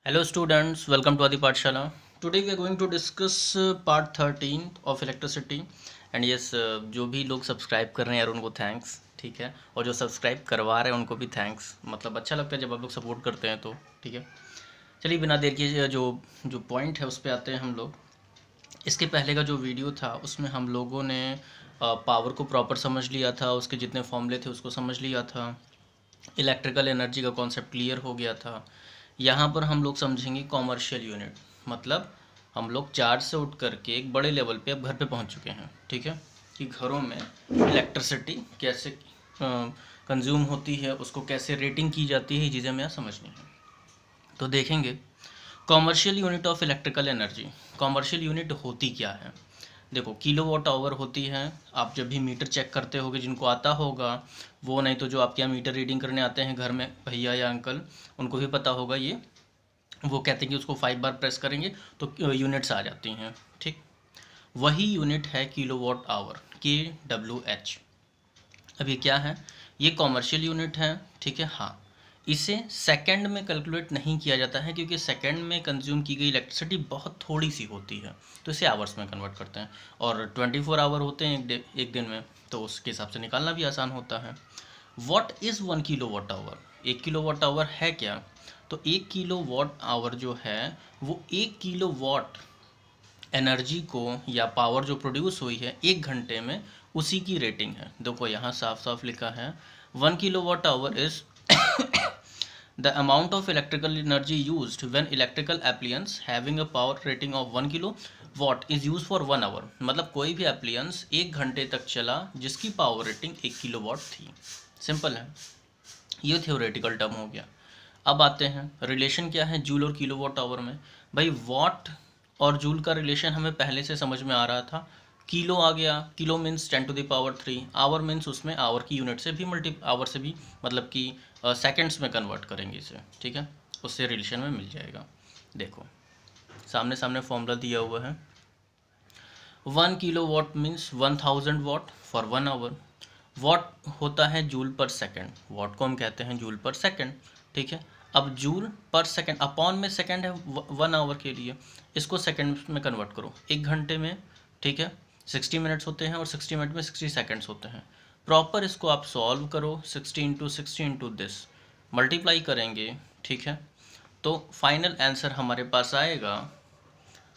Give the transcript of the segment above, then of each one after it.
Hello students, welcome to Adi Pathshala. Today we are going to discuss part 13 of electricity and yes, जो भी लोग subscribe कर रहे हैं यार उनको थैंक्स, ठीक है। और जो सब्सक्राइब करवा रहे हैं उनको भी थैंक्स। मतलब अच्छा लगता है जब आप लोग सपोर्ट करते हैं तो ठीक है। चलिए बिना देर किए जो जो पॉइंट है उस पर आते हैं हम लोग। इसके पहले का जो वीडियो था उसमें हम लोगों ने पावर को प्रॉपर समझ लिया था, उसके जितने फॉर्मूले थे उसको समझ लिया था, इलेक्ट्रिकल एनर्जी का कॉन्सेप्ट क्लियर हो गया था। यहाँ पर हम लोग समझेंगे कॉमर्शियल यूनिट, मतलब हम लोग चार्ज से उठ करके एक बड़े लेवल पे अब घर पे पहुँच चुके हैं, ठीक है। कि घरों में इलेक्ट्रिसिटी कैसे कंज्यूम होती है, उसको कैसे रेटिंग की जाती है, ये चीज़ें हमें समझनी है। तो देखेंगे commercial unit of electrical energy. Commercial unit होती क्या है? देखो किलोवाट आवर होती है। आप जब भी मीटर चेक करते होगे, जिनको आता होगा वो, नहीं तो जो आपके यहाँ मीटर रीडिंग करने आते हैं घर में भैया या अंकल, उनको भी पता होगा ये। वो कहते हैं कि उसको 5 बार प्रेस करेंगे तो यूनिट्स आ जाती हैं, ठीक। वही यूनिट है किलोवाट आवर, KWH। अब ये क्या है? ये कॉमर्शियल यूनिट है, ठीक है। हाँ, इसे सेकंड में कैलकुलेट नहीं किया जाता है क्योंकि सेकंड में कंज्यूम की गई इलेक्ट्रिसिटी बहुत थोड़ी सी होती है, तो इसे आवर्स में कन्वर्ट करते हैं। और 24 आवर होते हैं एक दिन में, तो उसके हिसाब से निकालना भी आसान होता है। What is 1 kilo watt hour? 1 kilo watt hour है क्या? तो 1 किलो वाट आवर जो है वो 1 किलो वाट एनर्जी को या पावर जो प्रोड्यूस हुई है 1 घंटे में, उसी की रेटिंग है। देखो यहाँ साफ साफ लिखा है 1 kilo watt hour is the amount of electrical energy used when electrical appliances having a power rating of 1 kilo watt is use for 1 hour. मतलब कोई भी एप्लियंस 1 घंटे तक चला जिसकी पावर रेटिंग 1 किलो वाट थी। सिंपल है, ये थ्योरेटिकल टर्म हो गया। अब आते हैं रिलेशन क्या है जूल और किलो वाट आवर में। भाई वॉट और जूल का रिलेशन हमें पहले से समझ में आ रहा था। किलो आ गया, किलो मीन्स 10⁻3, आवर मीन्स उसमें आवर की यूनिट से भी आवर से भी, मतलब कि सेकंड्स में कन्वर्ट करेंगे इसे, ठीक है। उससे रिलेशन में मिल जाएगा। देखो सामने सामने फॉर्मूला दिया हुआ है। 1 kilo watt means 1000 watt for 1 hour. Watt होता है जूल पर सेकंड, वाट को हम कहते हैं जूल पर सेकंड, ठीक है। अब जूल पर सेकंड अपॉन में सेकंड है 1 आवर के लिए, इसको सेकंड में कन्वर्ट करो 1 घंटे में, ठीक है। 60 मिनट्स होते हैं और 60 मिनट में 60 सेकंड्स होते हैं। प्रॉपर इसको आप सॉल्व करो, 60 × 60 × दिस मल्टीप्लाई करेंगे, ठीक है। तो फाइनल आंसर हमारे पास आएगा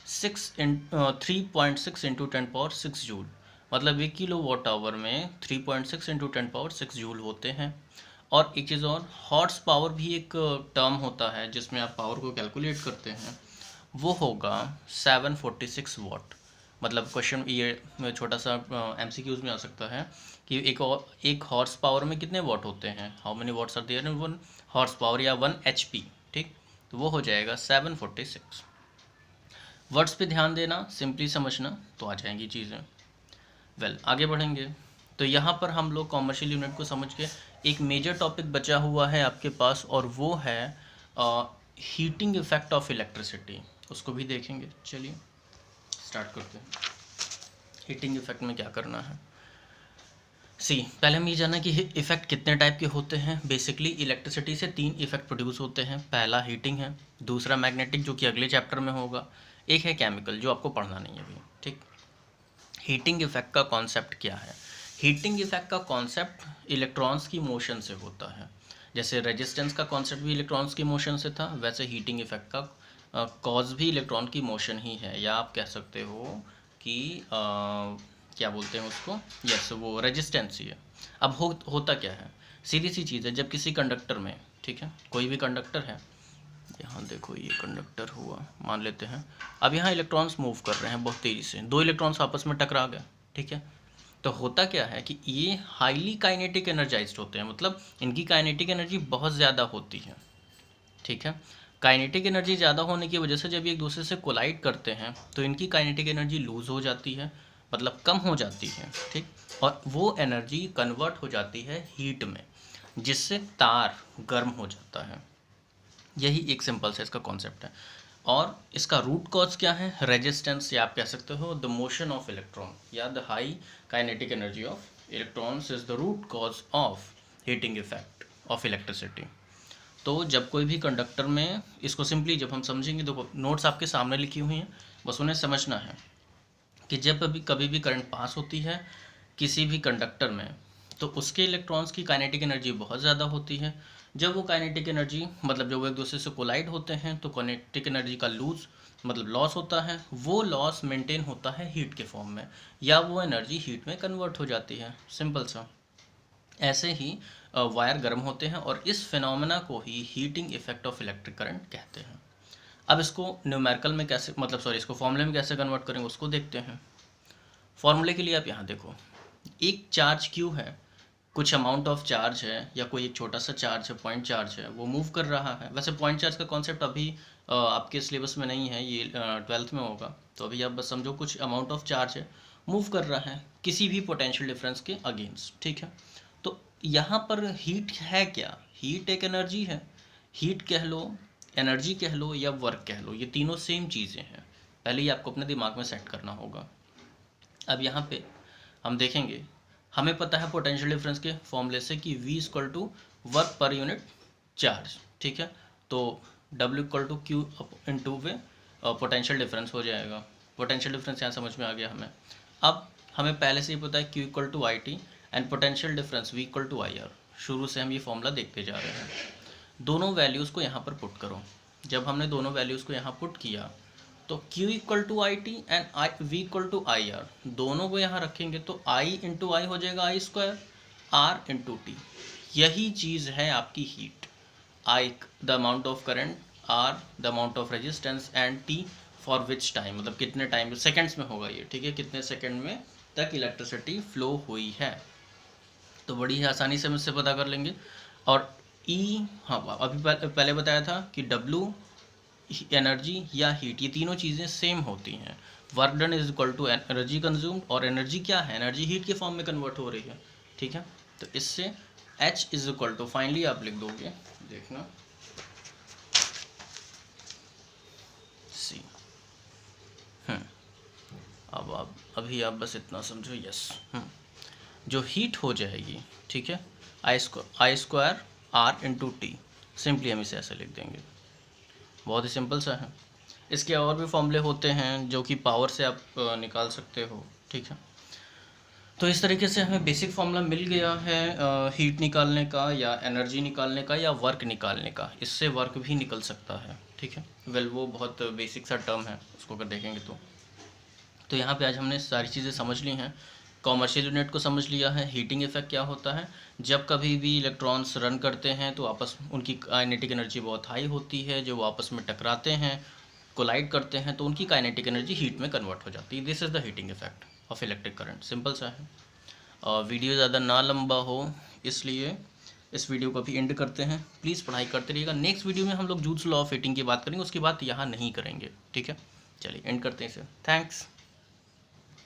3.6 × 10⁻6 जूल। मतलब 1 किलो वाट आवर में 3.6 × 10⁻6 जूल होते हैं। और एक चीज़ और, हॉर्स पावर भी एक टर्म होता है जिसमें आप पावर को कैलकुलेट करते हैं, वो होगा 746 वाट। मतलब क्वेश्चन ये छोटा सा MCQs में आ सकता है कि एक हॉर्स पावर में कितने वाट होते हैं, how many watts are there in 1 horsepower या 1 HP, ठीक। तो वो हो जाएगा 746। वर्ड्स पे ध्यान देना, सिंपली समझना तो आ जाएंगी चीज़ें। वेल आगे बढ़ेंगे। तो यहाँ पर हम लोग कॉमर्शियल यूनिट को समझ के एक मेजर टॉपिक बचा हुआ है आपके पास, और वो है हीटिंग इफेक्ट ऑफ इलेक्ट्रिसिटी। उसको भी देखेंगे। चलिए स्टार्ट करते हैं। हीटिंग इफेक्ट में क्या करना है, पहले हम ये जाना कि इफेक्ट कितने टाइप के होते हैं। बेसिकली इलेक्ट्रिसिटी से 3 इफेक्ट प्रोड्यूस होते हैं। पहला हीटिंग है, दूसरा मैग्नेटिक जो कि अगले चैप्टर में होगा, एक है केमिकल जो आपको पढ़ना नहीं है अभी, ठीक। हीटिंग इफेक्ट का कॉन्सेप्ट क्या है? हीटिंग इफेक्ट का कॉन्सेप्ट इलेक्ट्रॉन्स की मोशन से होता है। जैसे रेजिस्टेंस का कॉन्सेप्ट भी इलेक्ट्रॉन्स की मोशन से था, वैसे हीटिंग इफेक्ट का कॉज भी इलेक्ट्रॉन की मोशन ही है, या आप कह सकते हो कि क्या बोलते हैं उसको, यस वो रेजिस्टेंस ही है। अब होता क्या है, सीधी सी चीज़ है। जब किसी कंडक्टर में, ठीक है, कोई भी कंडक्टर है, यहाँ देखो ये कंडक्टर हुआ मान लेते हैं। अब यहाँ इलेक्ट्रॉन्स मूव कर रहे हैं बहुत तेज़ी से, 2 इलेक्ट्रॉन्स आपस में टकरा गए, ठीक है। तो होता क्या है कि ये हाईली काइनेटिक एनर्जाइज्ड होते हैं, मतलब इनकी काइनेटिक एनर्जी बहुत ज़्यादा होती है, ठीक है। काइनेटिक एनर्जी ज़्यादा होने की वजह से जब ये एक दूसरे से कोलाइड करते हैं तो इनकी काइनेटिक एनर्जी लूज़ हो जाती है, मतलब कम हो जाती है, ठीक। और वो एनर्जी कन्वर्ट हो जाती है हीट में, जिससे तार गर्म हो जाता है। यही एक सिंपल से इसका कॉन्सेप्ट है। और इसका रूट कॉज क्या है? रेजिस्टेंस, या आप कह सकते हो द मोशन ऑफ इलेक्ट्रॉन, या the high kinetic energy of electrons is the root cause of heating effect of electricity. तो जब कोई भी कंडक्टर में, इसको सिंपली जब हम समझेंगे, देखो नोट्स आपके सामने लिखी हुई हैं, बस उन्हें समझना है कि जब कभी भी करंट पास होती है किसी भी कंडक्टर में, तो उसके इलेक्ट्रॉन्स की काइनेटिक एनर्जी बहुत ज़्यादा होती है। जब वो काइनेटिक एनर्जी मतलब जब वो एक दूसरे से कोलाइड होते हैं तो काइनेटिक एनर्जी का लॉस होता है। वो लॉस मेंटेन होता है हीट के फॉर्म में, या वो एनर्जी हीट में कन्वर्ट हो जाती है, सिंपल सा। ऐसे ही वायर गर्म होते हैं और इस फिनोमेना को ही heating effect of electric current कहते हैं। अब इसको न्यूमेरिकल में कैसे इसको फॉर्मूले में कैसे कन्वर्ट करेंगे उसको देखते हैं। फॉर्मूले के लिए आप यहाँ देखो, एक चार्ज क्यू है, कुछ अमाउंट ऑफ चार्ज है या कोई एक छोटा सा चार्ज है, पॉइंट चार्ज है, वो मूव कर रहा है। वैसे पॉइंट चार्ज का कॉन्सेप्ट अभी आपके सिलेबस में नहीं है, ये 12th में होगा, तो अभी आप बस समझो कुछ अमाउंट ऑफ चार्ज है, मूव कर रहा है किसी भी पोटेंशियल डिफरेंस के अगेंस्ट, ठीक है। तो यहाँ पर हीट है क्या? हीट एक एनर्जी है। हीट कह लो, एनर्जी कह लो या वर्क कह लो, ये तीनों सेम चीज़ें हैं। पहले ही आपको अपने दिमाग में सेट करना होगा। अब यहाँ पे हम देखेंगे, हमें पता है पोटेंशियल डिफरेंस के फॉर्मूले से कि V equal to work per unit charge, ठीक है। तो W equal to Q into V potential difference हो जाएगा। पोटेंशियल डिफरेंस यहाँ समझ में आ गया हमें। अब हमें पहले से ही पता है Q equal to I T and potential difference V equal to I R. शुरू से हम ये फॉर्मूला देखते जा रहे हैं। दोनों वैल्यूज़ को यहाँ पर पुट करो। जब हमने दोनों वैल्यूज़ को यहाँ पुट किया तो Q equal to I T and V equal to I R, दोनों को यहाँ रखेंगे तो I इंटू आई हो जाएगा I square, R into T. यही चीज़ है आपकी heat. I the amount of current, R the amount of resistance and T for which time, मतलब कितने टाइम, सेकेंड्स में होगा ये, ठीक है, कितने सेकेंड में तक इलेक्ट्रिसिटी फ्लो हुई है। तो बड़ी ही आसानी से हम इससे पता कर लेंगे। और E, हाँ अभी पहले बताया था कि W एनर्जी या हीट, ये तीनों चीज़ें सेम होती हैं। Work done is equal to energy consumed, और एनर्जी क्या है? एनर्जी हीट के फॉर्म में कन्वर्ट हो रही है, ठीक है। तो इससे H is equal to, finally आप लिख दोगे, देखना C। अब आप अभी आप बस इतना समझो, यस। जो हीट हो जाएगी, ठीक है, I square R into T, simply हम इसे ऐसे लिख देंगे। बहुत ही सिंपल सा है। इसके और भी फॉर्मूले होते हैं जो कि पावर से आप निकाल सकते हो, ठीक है। तो इस तरीके से हमें बेसिक फार्मूला मिल गया है हीट निकालने का या एनर्जी निकालने का या वर्क निकालने का। इससे वर्क भी निकल सकता है, ठीक है। वेल वो बहुत बेसिक सा टर्म है, उसको अगर देखेंगे तो यहाँ पे आज हमने सारी चीज़ें समझ ली हैं। कॉमर्शियल यूनिट को समझ लिया है, हीटिंग इफेक्ट क्या होता है, जब कभी भी इलेक्ट्रॉन्स रन करते हैं तो आपस उनकी काइनेटिक एनर्जी बहुत हाई होती है, जो वो आपस में टकराते हैं, कोलाइड करते हैं, तो उनकी काइनेटिक एनर्जी हीट में कन्वर्ट हो जाती है। This is the heating effect of electric current, simple सा है। और वीडियो ज़्यादा ना लंबा हो इसलिए इस वीडियो को भी एंड करते हैं। प्लीज़ पढ़ाई करते रहिएगा। नेक्स्ट वीडियो में हम लोग जूल्स लॉ ऑफ हीटिंग की बात करेंगे, उसकी बात यहाँ नहीं करेंगे, ठीक है। चलिए एंड करते हैं इसे। थैंक्स।